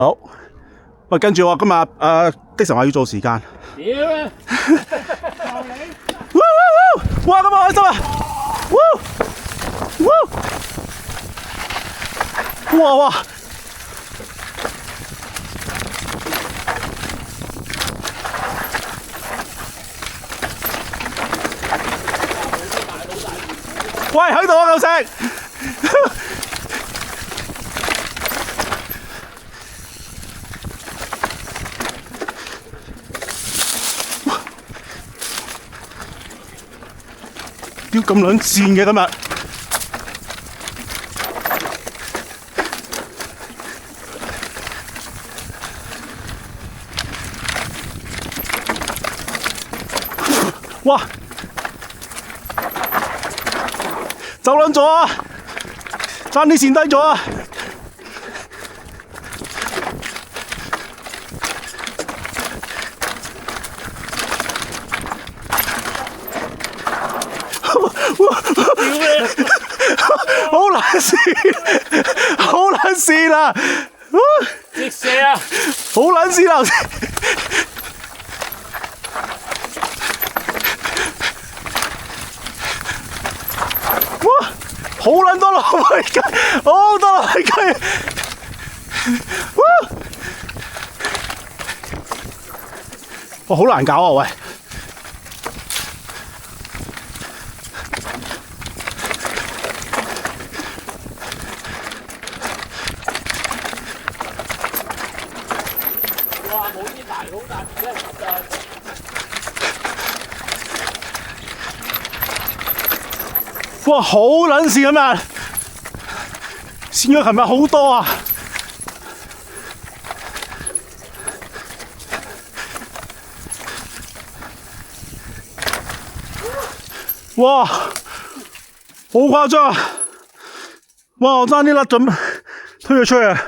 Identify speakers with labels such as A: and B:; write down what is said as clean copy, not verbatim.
A: 好，喂，跟住我今日的神話要做時間。
B: 屌啊！
A: 哇，咁開心啊！哇！喂，喺度啊，嚿石！屌咁撚賤嘅今日！哇！走撚咗啊！爭啲跣低咗啊！
B: 屌咩？
A: 好撚跣，好撚跣啊！
B: 直射啊！
A: 好撚跣啊！哇！好撚多落去雞，好多落去雞！哇！好難搞啊！喂！
B: 哇！冇呢啲大好大隻嘅就
A: 哇！好撚跣咁啊！跣咗琴日好多啊！哇！好誇張啊！哇！我爭啲甩咗推咗出去啊！